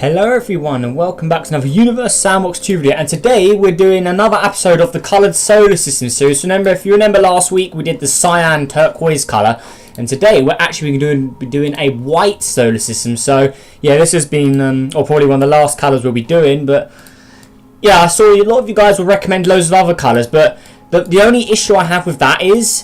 Hello everyone and welcome back to another Universe Sandbox 2 video, and today we're doing another episode of the Coloured Solar System series. If you remember last week we did the cyan turquoise colour, and today we're actually going to be doing a white solar system. So yeah, this has been or probably one of the last colours we'll be doing, but yeah, I saw a lot of you guys will recommend loads of other colours, but the only issue I have with that is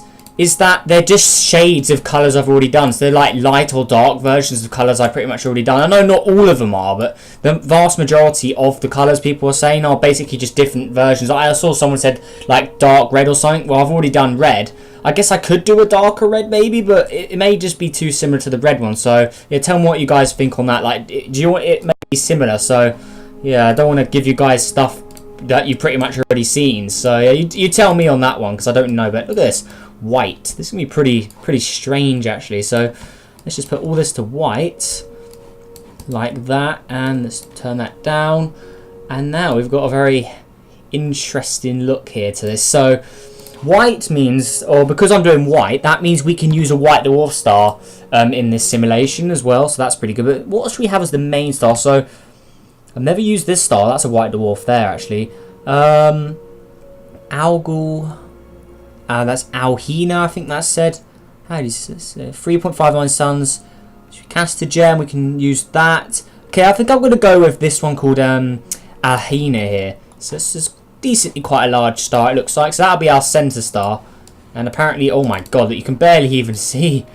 that they're just shades of colours I've already done. So they're like light or dark versions of colours I've pretty much already done. I know not all of them are, but the vast majority of the colours people are saying are basically just different versions. I saw someone said like dark red or something. Well, I've already done red. I guess I could do a darker red maybe, but it may just be too similar to the red one. So yeah, tell me what you guys think on that. Like, do you want it may be similar? So yeah, I don't want to give you guys stuff that you've pretty much already seen. So yeah, you tell me on that one, because I don't know. But look at this. White. This is gonna be pretty strange actually. So let's just put all this to white like that, and let's turn that down, and now we've got a very interesting look here to this. So white means, or because I'm doing white, that means we can use a white dwarf star in this simulation as well, so that's pretty good. But what should we have as the main star? So I've never used this star. That's a white dwarf there actually. Algal. That's Alhina, I think that's said. How do you say this? 3.59 suns. Cast a gem, we can use that. Okay, I think I'm going to go with this one called Alhina here. So this is decently quite a large star, it looks like. So that'll be our centre star. And apparently, oh my god, that you can barely even see.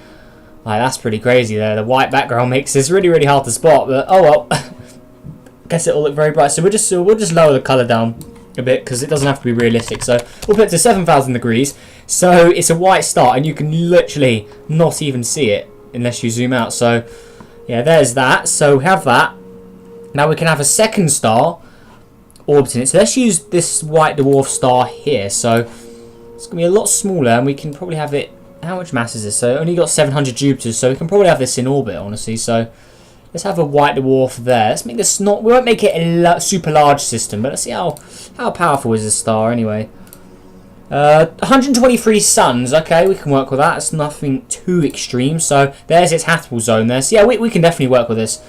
Like, that's pretty crazy there. The white background makes this really hard to spot. But oh well. I guess it'll look very bright. So we'll just lower the colour down a bit, because it doesn't have to be realistic. So we'll put it to 7,000 degrees. So it's a white star, and you can literally not even see it unless you zoom out. So yeah, there's that. So we have that. Now we can have a second star orbiting it. So let's use this white dwarf star here. So it's gonna be a lot smaller, and we can probably have it. How much mass is this? So only got 700 Jupiters, so we can probably have this in orbit, honestly. So let's have a white dwarf there. Let's make this not. We won't make it a super large system, but let's see how powerful is this star anyway. 123 suns. Okay, we can work with that. It's nothing too extreme. So there's its habitable zone there. So yeah, we can definitely work with this.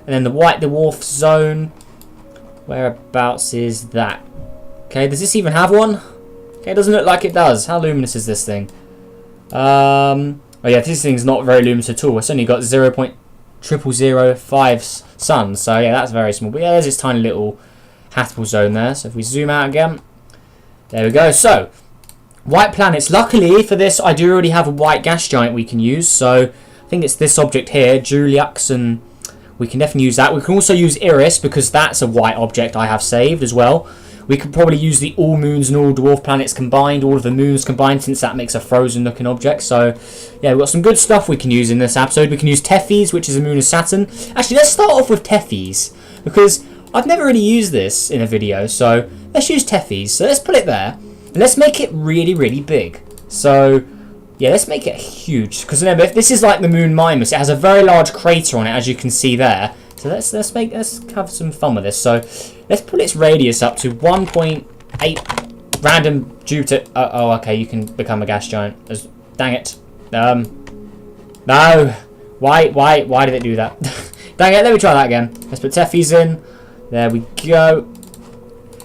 And then the white dwarf zone. Whereabouts is that? Okay, does this even have one? Okay, it doesn't look like it does. How luminous is this thing? Oh yeah, this thing's not very luminous at all. It's only got 0.0005 suns. So yeah, that's very small. But yeah, there's this tiny little habitable zone there. So if we zoom out again, there we go. So white planets. Luckily for this, I do already have a white gas giant we can use. So I think it's this object here, Juliux, and we can definitely use that. We can also use Iris, because that's a white object I have saved as well. We could probably use the all moons and all dwarf planets combined, all of the moons combined, since that makes a frozen looking object. So yeah, we've got some good stuff we can use in this episode. We can use Tethys, which is a moon of Saturn. Actually, let's start off with Tethys, because I've never really used this in a video. So let's use Tethys. So let's put it there, and let's make it really big. So yeah, let's make it huge, because remember, if this is like the moon Mimas, it has a very large crater on it, as you can see there. So let's have some fun with this. So let's put its radius up to 1.8 random Jupiter. Oh, okay, you can become a gas giant. Dang it. No. Why did it do that? Dang it. Let me try that again. Let's put Tethys in. There we go.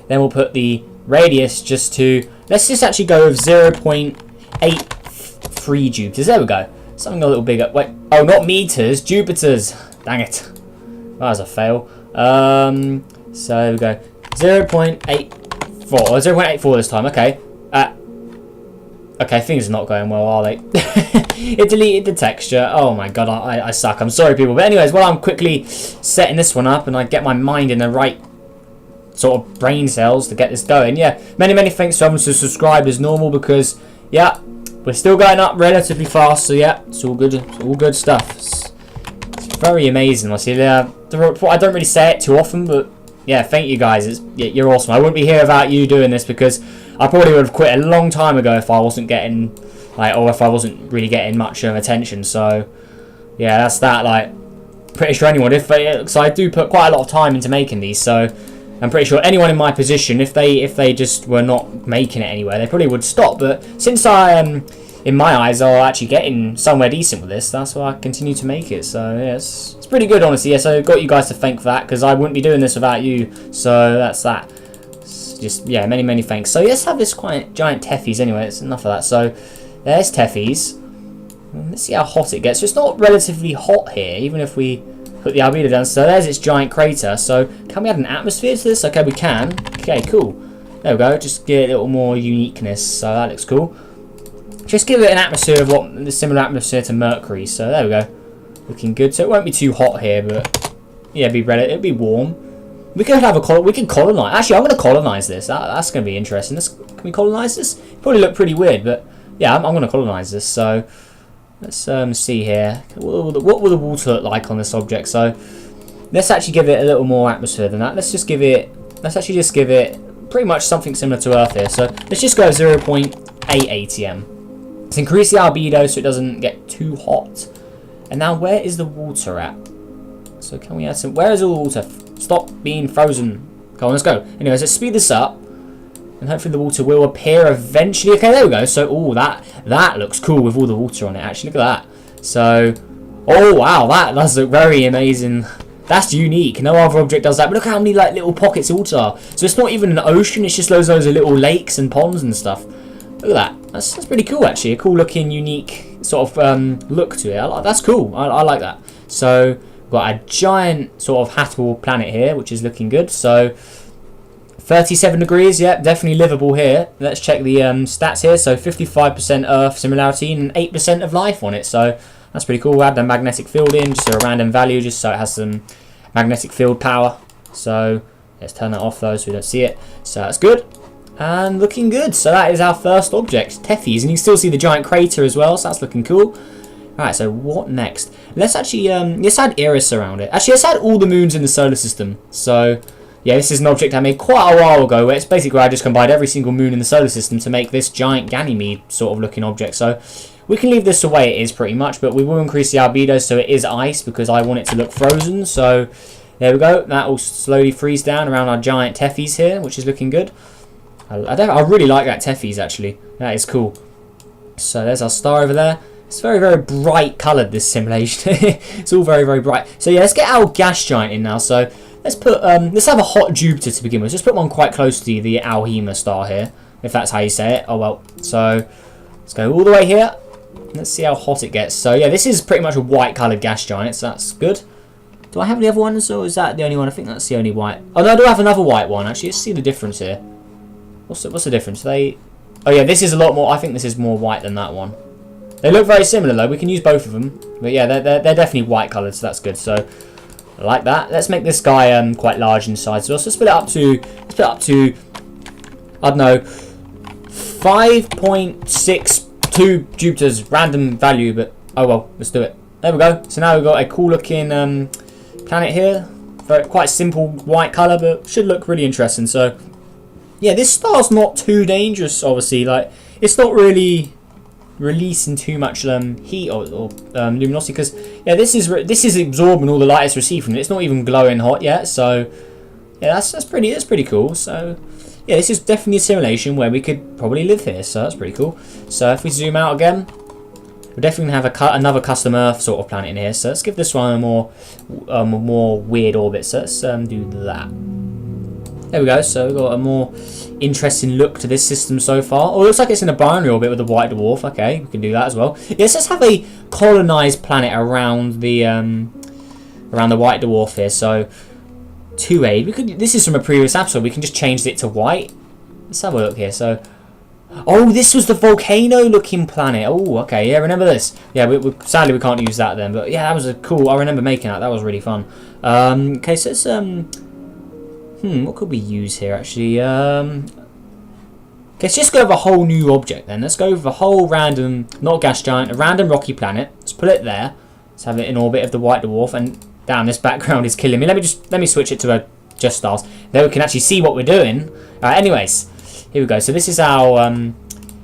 Then we'll put the radius just to. Let's just actually go with 0.83 Jupiters. There we go. Something a little bigger. Wait. Oh, not meters. Jupiters. Dang it. That was a fail. So there we go. 0.84. 0.84 this time. Okay. Okay, things are not going well, are they? It deleted the texture. Oh my god, I suck. I'm sorry, people. But anyways, while I'm quickly setting this one up and I get my mind in the right sort of brain cells to get this going. Yeah, many thanks to everyone who subscribed as normal, because yeah, we're still going up relatively fast. So yeah, it's all good. It's all good stuff. It's very amazing. I see. I don't really say it too often, but yeah, thank you guys. You're awesome. I wouldn't be here without you doing this, because I probably would have quit a long time ago if I wasn't getting or if I wasn't really getting much attention. So yeah, that's that. Like, pretty sure anyone, so I do put quite a lot of time into making these. So I'm pretty sure anyone in my position, if they just were not making it anywhere, they probably would stop. But since I in my eyes, are actually getting somewhere decent with this. That's why I continue to make it. So yeah, it's pretty good, honestly. Yeah, so I've got you guys to thank for that, because I wouldn't be doing this without you. So that's that. It's just, yeah, many thanks. So let's have this quite giant Teffies anyway. It's enough of that. So there's Teffies. Let's see how hot it gets. So it's not relatively hot here, even if we put the albedo down. So there's its giant crater. So can we add an atmosphere to this? Okay, we can. Okay, cool. There we go. Just get a little more uniqueness. So that looks cool. Just give it an atmosphere of what the similar atmosphere to Mercury. So there we go. Looking good. So it won't be too hot here, but yeah, it'll be warm. We could have we can colonize. Actually, I'm going to colonize this. That's going to be interesting. Can we colonize this? Probably look pretty weird, but yeah, I'm going to colonize this. So let's see here. What will the water look like on this object? So let's actually give it a little more atmosphere than that. Let's actually just give it pretty much something similar to Earth here. So let's just go 0.8 ATM. Let's increase the albedo so it doesn't get too hot. And now where is the water at? So can we add some... Where is all the water? Stop being frozen. Come on, let's go. Anyways, let's speed this up. And hopefully the water will appear eventually. Okay, there we go. So, oh, that looks cool with all the water on it, actually. Look at that. So, oh, wow. That does look very amazing. That's unique. No other object does that. But look how many, like, little pockets of water are. So it's not even an ocean. It's just loads of little lakes and ponds and stuff. Look at that. That's pretty cool, actually. A cool looking, unique sort of look to it. That's cool. I like that. So we've got a giant sort of habitable planet here, which is looking good. So 37 degrees. Yep, definitely livable here. Let's check the stats here. So 55% Earth similarity and 8% of life on it. So that's pretty cool. We'll add the magnetic field in, just a random value, just so it has some magnetic field power. So let's turn that off though, so we don't see it. So that's good. And looking good. So that is our first object, Tethys, and you can still see the giant crater as well. So that's looking cool. Alright, so what next? Let's actually let's add Eris around it. Actually, let's add all the moons in the solar system. So yeah, this is an object I made quite a while ago, where it's basically where I just combined every single moon in the solar system to make this giant Ganymede sort of looking object. So we can leave this the way it is pretty much, but we will increase the albedo so it is ice, because I want it to look frozen. So there we go. That will slowly freeze down around our giant Tethys here, which is looking good. I really like that Tethys, actually. That is cool. So there's our star over there. It's very bright coloured, this simulation. It's all very bright. So yeah, let's get our gas giant in now. So let's put let's have a hot Jupiter to begin with. Just put one quite close to the Alhema star here, if that's how you say it. Oh well. So let's go all the way here. Let's see how hot it gets. So yeah, this is pretty much a white coloured gas giant, so that's good. Do I have any other ones, or is that the only one? I think that's the only white. Oh no, I do have another white one, actually. Let's see the difference here. What's the difference? Oh yeah, this is a lot more. I think this is more white than that one. They look very similar though. We can use both of them, but yeah, they're definitely white coloured, so that's good. So I like that. Let's make this guy quite large in size. So let's split it up to I don't know, 5.62 Jupiters, random value, but oh well, let's do it. There we go. So now we've got a cool looking planet here. Quite simple white colour, but should look really interesting. So yeah, this star's not too dangerous, obviously. Like, it's not really releasing too much heat or luminosity, because yeah, this is absorbing all the light it's received from it. It's not even glowing hot yet. So yeah, that's pretty cool. So yeah, this is definitely a simulation where we could probably live here. So that's pretty cool. So if we zoom out again, we're definitely gonna have another custom Earth sort of planet in here. So let's give this one a more weird orbit. So let's do that. There we go. So we've got a more interesting look to this system so far. Oh, it looks like it's in a binary orbit with a white dwarf. Okay, we can do that as well. Yes, let's have a colonized planet around the white dwarf here. So 2A. This is from a previous episode. We can just change it to white. Let's have a look here. So, oh, this was the volcano-looking planet. Oh, okay. Yeah, remember this? Yeah, sadly we can't use that then. But yeah, that was a cool. I remember making that. That was really fun. Okay, so let's what could we use here actually? Let's just go with a whole new object then. Let's go with a whole random, not gas giant, a random rocky planet. Let's put it there. Let's have it in orbit of the white dwarf. And damn, this background is killing me. Let me switch it to a just stars. Then we can actually see what we're doing. Anyways, here we go. So this is our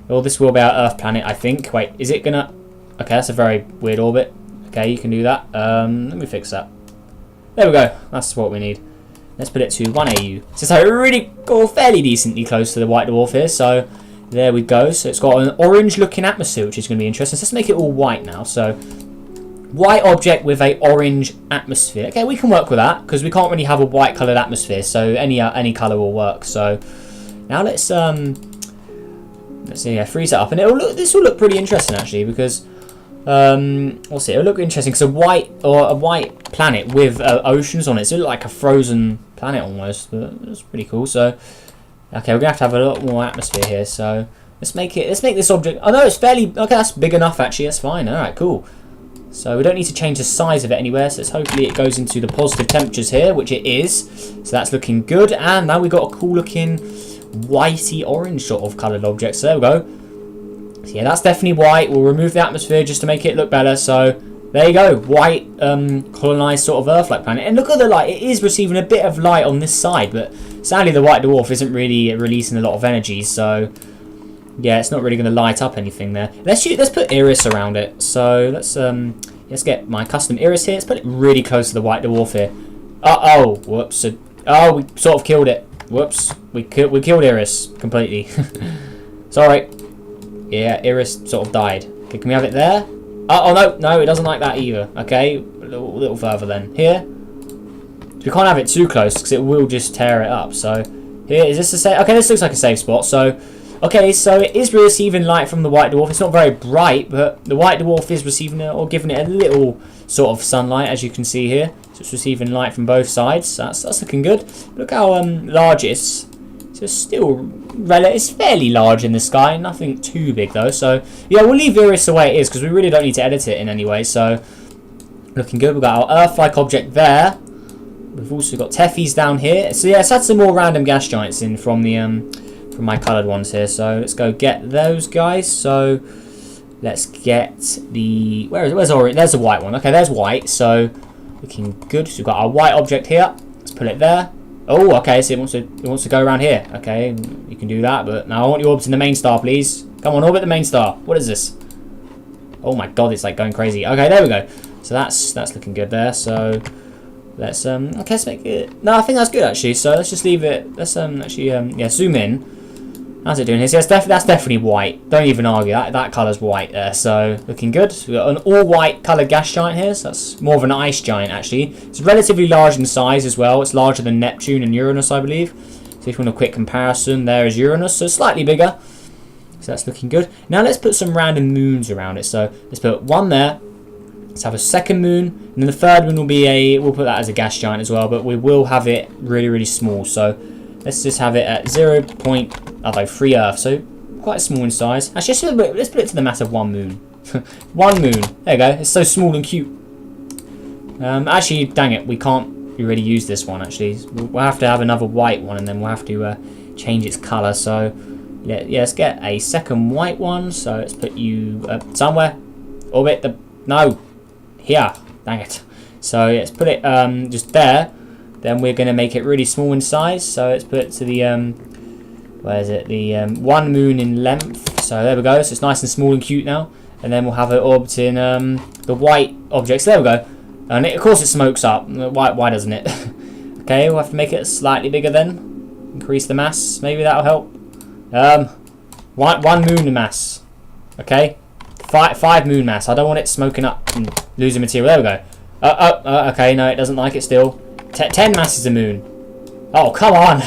well, this will be our Earth planet, I think. Wait, is it gonna? Okay, that's a very weird orbit. Okay, you can do that. Let me fix that. There we go. That's what we need. Let's put it to 1 AU. So it's like really fairly decently close to the white dwarf here. So There we go. So it's got an orange looking atmosphere, which is going to be interesting. So let's make it all white now. So white object with a orange atmosphere. Okay, we can work with that because we can't really have a white coloured atmosphere. So any colour will work. So now let's see, freeze that up, and this will look pretty interesting actually because we'll see. It'll look interesting because a white planet with oceans on it. So it'll look like a frozen planet almost. But it's pretty cool. So okay, we're gonna have a lot more atmosphere here. So let's make this object. Oh no, it's fairly okay. That's big enough actually. That's fine. All right, cool. So we don't need to change the size of it anywhere. So hopefully it goes into the positive temperatures here, which it is. So that's looking good. And now we've got a cool looking whitey orange sort of coloured object. So there we go. So yeah, that's definitely white. We'll remove the atmosphere just to make it look better. So there you go, white colonised sort of Earth-like planet. And look at the light. It is receiving a bit of light on this side, but sadly the white dwarf isn't really releasing a lot of energy. So yeah, it's not really going to light up anything there. Let's put iris around it. So let's get my custom iris here. Let's put it really close to the white dwarf here. Oh, whoops. Oh, we sort of killed it. Whoops, we killed Iris completely. Sorry. Yeah, Iris sort of died. Okay, can we have it there? Oh no, it doesn't like that either. Okay, a little further then. Here. So we can't have it too close because it will just tear it up. So here, is this a safe? Okay, this looks like a safe spot. So okay, so it is receiving light from the white dwarf. It's not very bright, but the white dwarf is receiving it or giving it a little sort of sunlight, as you can see here. So it's receiving light from both sides. That's looking good. Look how large it is. So it's still it's fairly large in the sky. Nothing too big though. So yeah, we'll leave Iris the way it is because we really don't need to edit it in any way. So looking good. We've got our Earth-like object there. We've also got Teffys down here. So yeah, let's add some more random gas giants in from my coloured ones here. So let's go get those guys. So let's get the where's orange? There's the white one. Okay, there's white. So looking good. So we've got our white object here. Let's put it there. Oh, okay. So it wants to go around here. Okay, you can do that. But now I want you orbiting the main star, please. Come on, orbit the main star. What is this? Oh my god, it's like going crazy. Okay, there we go. So that's looking good there. So let's okay, let's make it. No, I think that's good actually. So let's just leave it. Let's actually zoom in. How's it doing here? So that's definitely white. Don't even argue. That colour's white there. So looking good. So we've got an all-white coloured gas giant here. So that's more of an ice giant actually. It's relatively large in size as well. It's larger than Neptune and Uranus, I believe. So if you want a quick comparison, there is Uranus. So slightly bigger. So that's looking good. Now let's put some random moons around it. So let's put one there. Let's have a second moon, and then the third moon will be we'll put that as a gas giant as well, but we will have it really, really small. So let's just have it at 0.3 Earth, so quite small in size. Actually, let's put it to the mass of one moon. One moon. There you go. It's so small and cute. Actually, dang it, we can't really use this one. Actually, we'll have to have another white one, and then we'll have to change its colour. So yeah, let's get a second white one. So let's put you somewhere. Orbit the here. Dang it. So yeah, let's put it just there. Then we're going to make it really small in size. So let's put it to the where is it? The 1 moon in length. So there we go. So it's nice and small and cute now. And then we'll have it orbiting the white objects. There we go. And of course it smokes up. Why doesn't it? Okay, we'll have to make it slightly bigger then. Increase the mass. Maybe that'll help. 1 moon mass. Okay. 5 moon mass. I don't want it smoking up and losing material. There we go. Okay, no, it doesn't like it still. 10 masses a moon. Oh, come on.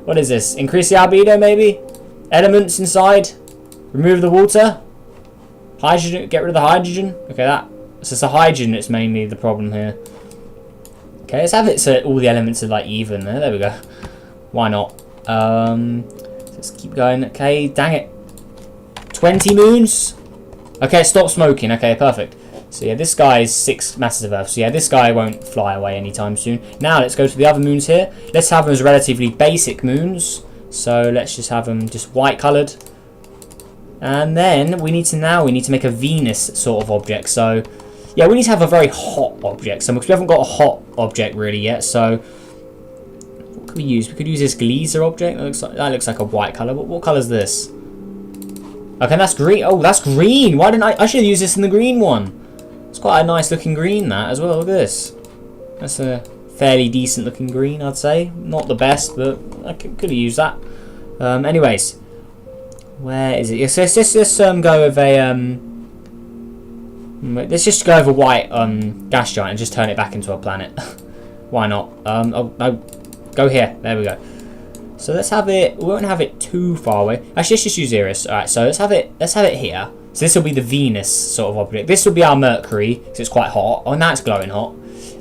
What is this? Increase the albedo, maybe? Elements inside. Remove the water. Hydrogen. Get rid of the hydrogen. Okay, it's just the hydrogen that's mainly the problem here. Okay, let's have it so all the elements are like even there. There we go. Why not? Let's keep going. Okay, dang it. 20 moons. Okay, stop smoking. Okay, perfect. So yeah, this guy is 6 masses of Earth. So yeah, this guy won't fly away anytime soon. Now let's go to the other moons here. Let's have them as relatively basic moons. So let's just have them just white coloured. And then we need to make a Venus sort of object. So yeah, we need to have a very hot object. So because we haven't got a hot object really yet. So what could we use? We could use this Gleaser object. That looks like a white colour. What colour is this? Okay, that's green. Oh, that's green. Why didn't I should have used this in the green one. It's quite a nice looking green that as well. Look at this. That's a fairly decent looking green, I'd say. Not the best, but I could have used that. Anyways, Where is it? Yes, let's go with a let's just go with a white gas giant and just turn it back into a planet. Why not? Oh no, go here. There we go. So let's have it. We won't have it too far away. Actually, let's just use Eris. All right. So let's have it. Let's have it here. So this will be the Venus sort of object. This will be our Mercury because it's quite hot. Oh, now it's glowing hot.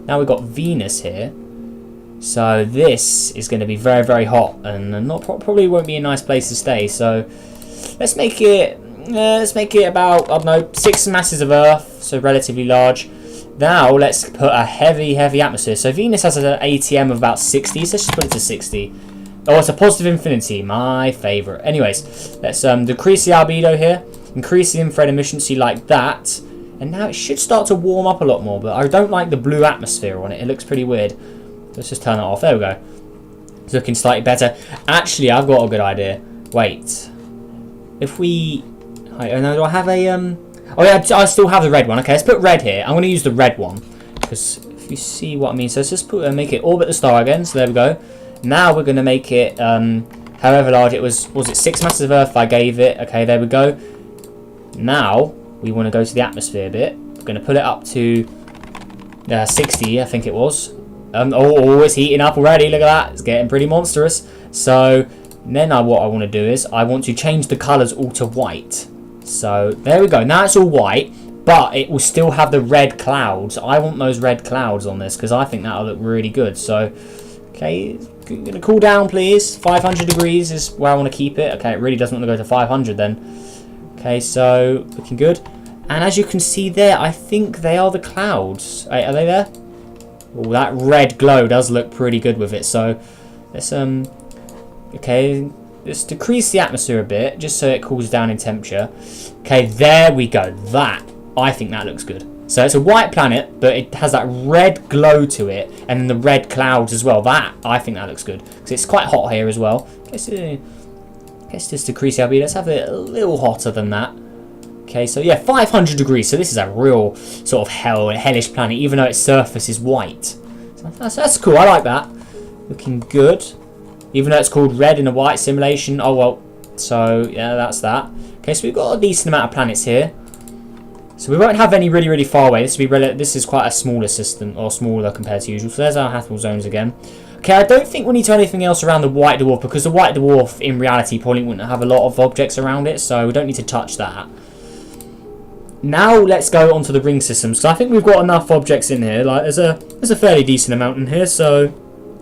Now we've got Venus here. So this is going to be very, very hot, and probably won't be a nice place to stay. So let's make it about, I don't know, 6 masses of Earth, so relatively large. Now let's put a heavy atmosphere. So Venus has an ATM of about 60, so let's just put it to 60. Oh, it's a positive infinity, my favourite. Anyways, let's decrease the albedo here, increase the infrared efficiency like that, and now it should start to warm up a lot more, but I don't like the blue atmosphere on it. It looks pretty weird. Let's just turn it off. There we go. It's looking slightly better. Actually, I've got a good idea. Wait. If we... do I have a... Oh yeah, I still have the red one. Okay, let's put red here. I'm going to use the red one, because if you see what I mean. So let's just make it orbit the star again. So there we go. Now we're going to make it however large it was. Was it 6 masses of Earth I gave it? Okay, there we go. Now we want to go to the atmosphere bit. We're going to put it up to 60, I think it was. Oh, it's heating up already. Look at that. It's getting pretty monstrous. So then what I want to do is I want to change the colours all to white. So there we go. Now it's all white, but it will still have the red clouds. I want those red clouds on this because I think that'll look really good. So, okay, gonna cool down, please. 500 degrees is where I want to keep it. Okay, it really doesn't want to go to 500 then. Okay, so looking good. And as you can see there, I think they are the clouds. Are they there? Oh, that red glow does look pretty good with it. So let's okay, let's decrease the atmosphere a bit just so it cools down in temperature. Okay, there we go. I think that looks good. So it's a white planet, but it has that red glow to it, and then the red clouds as well. I think that looks good because it's quite hot here as well. Let's just decrease the albedo. Let's have it a little hotter than that. Okay, so yeah, 500 degrees. So this is a real sort of hellish planet, even though its surface is white. So that's cool. I like that. Looking good. Even though it's called red in a white simulation. Oh well. So yeah, that's that. Okay, so we've got a decent amount of planets here. So we won't have any really far away. This is quite a smaller system, or smaller compared to usual. So there's our habitable zones again. Okay, I don't think we need to do anything else around the white dwarf, because the white dwarf in reality probably wouldn't have a lot of objects around it, so we don't need to touch that. Now let's go onto the ring systems. So I think we've got enough objects in here. Like there's a fairly decent amount in here. So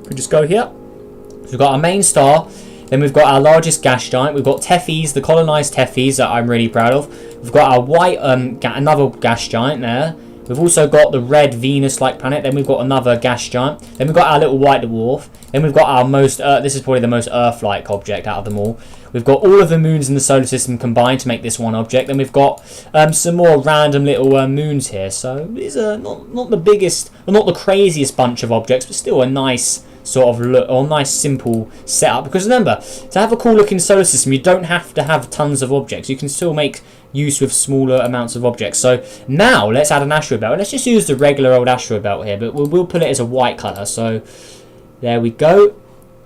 we just go here. So we've got our main star. Then we've got our largest gas giant. We've got Tethys, the colonised Tethys that I'm really proud of. We've got our white, another gas giant there. We've also got the red Venus-like planet. Then we've got another gas giant. Then we've got our little white dwarf. Then we've got our most, this is probably the most Earth-like object out of them all. We've got all of the moons in the solar system combined to make this one object. Then we've got some more random little moons here. So these are not the biggest, or not the craziest bunch of objects, but still a nice sort of look, or nice simple setup. Because remember, to have a cool looking solar system, you don't have to have tons of objects. You can still make use with smaller amounts of objects. So now let's add an asteroid belt. Let's just use the regular old asteroid belt here, but we'll put it as a white colour. So there we go.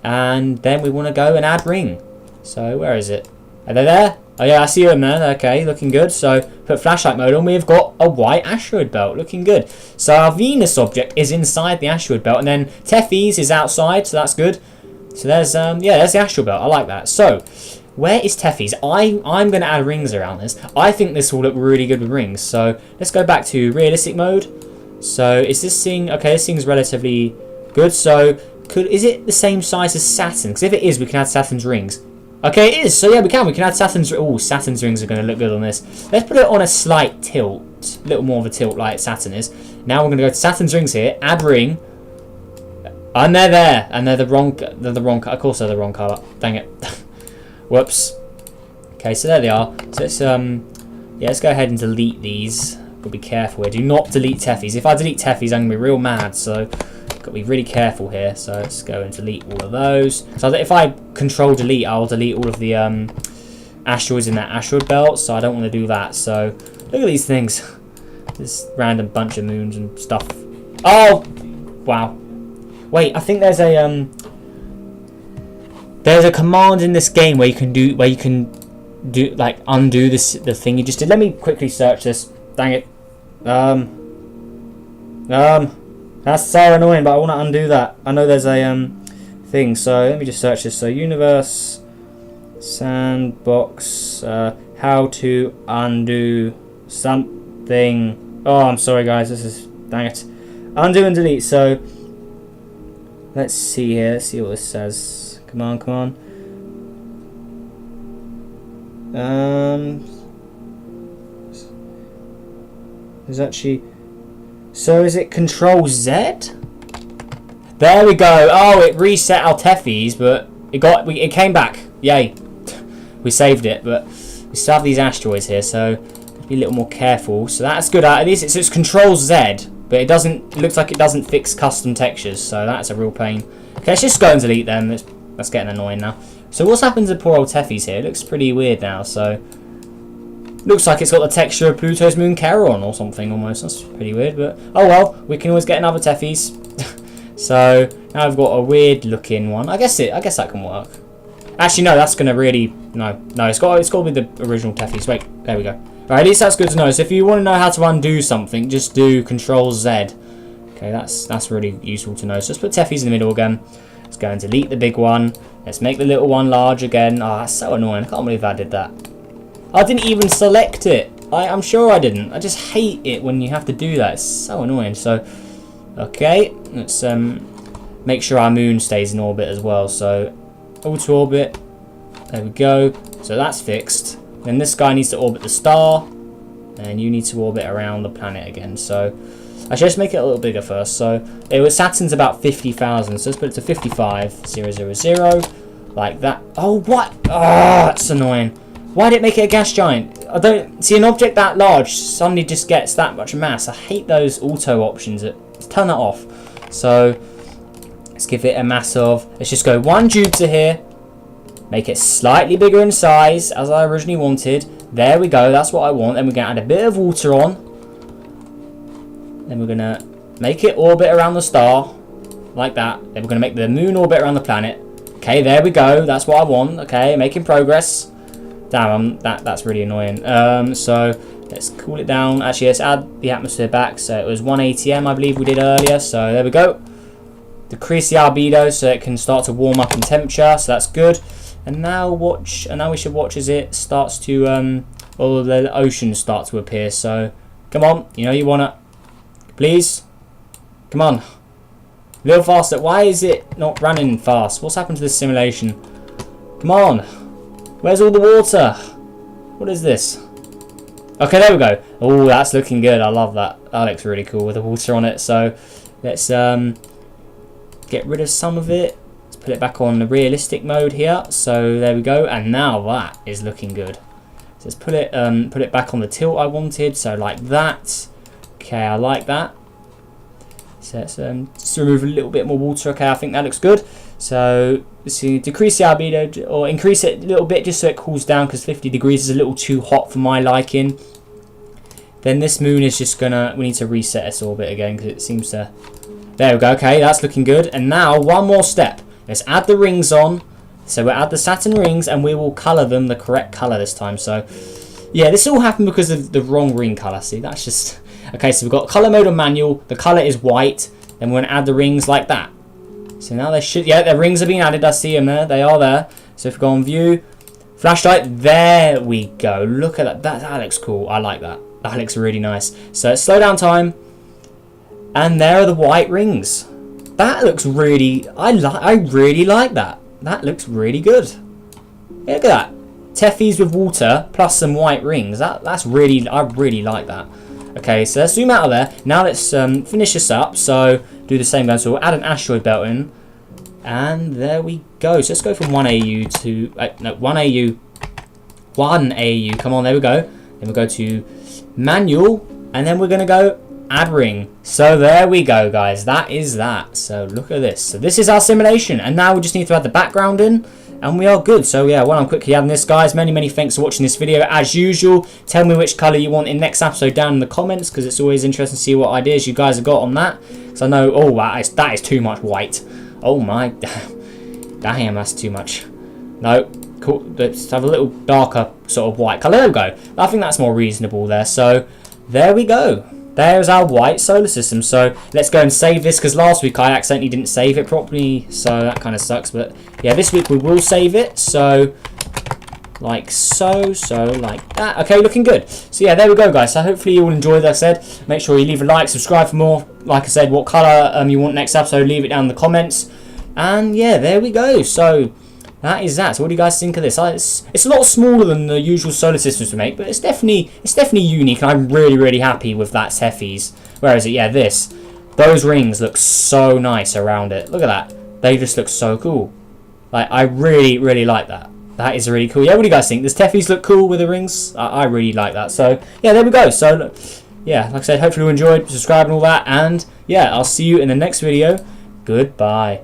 And then we want to go and add ring. So where is it? Are they there? Oh yeah, I see them there. Okay, looking good. So put flashlight mode on. We've got a white asteroid belt, looking good. So our Venus object is inside the asteroid belt, and then Tethys is outside, so that's good. So there's there's the asteroid belt. I like that. So where is Tethys? I'm going to add rings around this. I think this will look really good with rings. So let's go back to realistic mode. So is this thing okay? This thing's relatively good. So is it the same size as Saturn? Because if it is, we can add Saturn's rings. Okay, it is. So yeah, we can add Saturn's. Oh, Saturn's rings are going to look good on this. Let's put it on a slight tilt, a little more of a tilt like Saturn is. Now we're going to go to Saturn's rings here. Add ring, and they're there, and they're the wrong. Of course, they're the wrong color. Dang it. Whoops. Okay, so there they are. So let's go ahead and delete these. Got to be careful here. Do not delete Tethys. If I delete Tethys, I'm going to be real mad. So got to be really careful here. So let's go and delete all of those. So if I control delete, I'll delete all of the asteroids in that asteroid belt. So I don't want to do that. So look at these things. This random bunch of moons and stuff. Oh, wow. Wait, I think there's a command in this game where you can undo this the thing you just did. Let me quickly search this. Dang it. That's so annoying, but I want to undo that. I know there's a thing, so let me just search this. So universe sandbox how to undo something. Oh, I'm sorry guys, this is, dang it. Undo and delete. So let's see here. Let's see what this says. Come on, come on. There's actually. So is it Control Z? There we go. Oh, it reset our Teffis, but it came back. Yay. We saved it, but we still have these asteroids here, so be a little more careful. So that's good. At least it's Control Z, but it looks like it doesn't fix custom textures, so that's a real pain. Okay, let's just go and delete them. That's getting annoying now. So what's happened to poor old Teffis here? It looks pretty weird now. So looks like it's got the texture of Pluto's moon Charon or something almost. That's pretty weird, but oh well. We can always get another Teffis. So now I've got a weird looking one. I guess that can work. Actually, no, that's gonna really no. It's got to be the original Teffis. Wait, there we go. Right, at least that's good to know. So if you want to know how to undo something, just do Control Z. Okay, that's really useful to know. So let's put Teffis in the middle again. Let's go and delete the big one. Let's make the little one large again. Oh, that's so annoying. I can't believe I did that. I didn't even select it. I'm sure I didn't. I just hate it when you have to do that. It's so annoying. So, okay, let's make sure our moon stays in orbit as well. So, auto orbit. There we go. So that's fixed. Then this guy needs to orbit the star, and you need to orbit around the planet again. So, actually, let's make it a little bigger first. So, Saturn's about 50,000. So let's put it to 55,000, like that. Oh, what? Oh, that's annoying. Why did it make it a gas giant? I don't see an object that large suddenly just gets that much mass. I hate those auto options. Let's turn that off. So let's give it a mass of. Let's just go 1 Jupiter here. Make it slightly bigger in size as I originally wanted. There we go. That's what I want. Then we're gonna add a bit of water on. Then we're gonna make it orbit around the star, like that. Then we're gonna make the moon orbit around the planet. Okay, there we go. That's what I want. Okay, making progress. Damn, that's really annoying. So let's cool it down. Actually, let's add the atmosphere back. So it was 1 ATM, I believe we did earlier. So there we go. Decrease the albedo so it can start to warm up in temperature. So that's good. And now watch. And now we should watch as it starts to all the oceans start to appear. So come on, you know you wanna. Please, come on. A little faster. Why is it not running fast? What's happened to this simulation? Come on. Where's all the water? What is this? Okay, there we go. Oh, that's looking good. I love that. That looks really cool with the water on it. So let's get rid of some of it. Let's put it back on the realistic mode here. So there we go. And now that is looking good. So let's put it back on the tilt I wanted. So like that. Okay, I like that. So let's just remove a little bit more water. Okay, I think that looks good. So let's see, decrease the albedo or increase it a little bit just so it cools down because 50 degrees is a little too hot for my liking. Then this moon is just gonna, we need to reset its orbit again because it seems to, there we go. Okay, that's looking good. And now one more step. Let's add the rings on. So we'll add the Saturn rings and we will color them the correct color this time. So yeah, this all happened because of the wrong ring color. See, that's just, okay, so we've got color mode on manual. The color is white. Then we're gonna add the rings like that. So now they should, yeah, the rings are being added. I see them there. They are there. So if we go on view, flashlight, there we go. Look at that. That looks cool. I like that. That looks really nice. So let's slow down time. And there are the white rings. That looks really, I really like that. That looks really good. Yeah, look at that. Teffis with water plus some white rings. That's really, I really like that. Okay, so let's zoom out of there. Now let's finish this up. So do the same guy. So we'll add an asteroid belt in. And there we go. So let's go from 1 AU to, no, 1 AU. 1 AU. Come on, there we go. Then we'll go to manual. And then we're going to go add ring. So there we go, guys. That is that. So look at this. So this is our simulation. And now we just need to add the background in. And we are good. So yeah, while I'm quickly adding this, guys, many thanks for watching this video. As usual, tell me which colour you want in next episode down in the comments, because it's always interesting to see what ideas you guys have got on that. Because I know, oh, that is too much white. Oh my, damn, that's too much. No, let's have a little darker sort of white colour. There we go. I think that's more reasonable there. So there we go. There's our white solar system. So let's go and save this, because last week I accidentally didn't save it properly, so that kind of sucks. But yeah, this week we will save it. So like so like that. Okay, looking good. So yeah, there we go, guys. So hopefully you all enjoyed. Like I said, make sure you leave a like, subscribe for more. Like I said, what colour you want next episode, leave it down in the comments. And yeah, there we go. So that is that. So what do you guys think of this? It's a lot smaller than the usual solar systems we make, but it's definitely unique, and I'm really happy with that Cephes. Where is it? Yeah, those rings look so nice around it. Look at that. They just look so cool. Like, I really like that. That is really cool. Yeah, what do you guys think? Does Teffy's look cool with the rings? I really like that. So yeah, there we go. So yeah, like I said, hopefully you enjoyed, subscribe and all that, and yeah, I'll see you in the next video. Goodbye.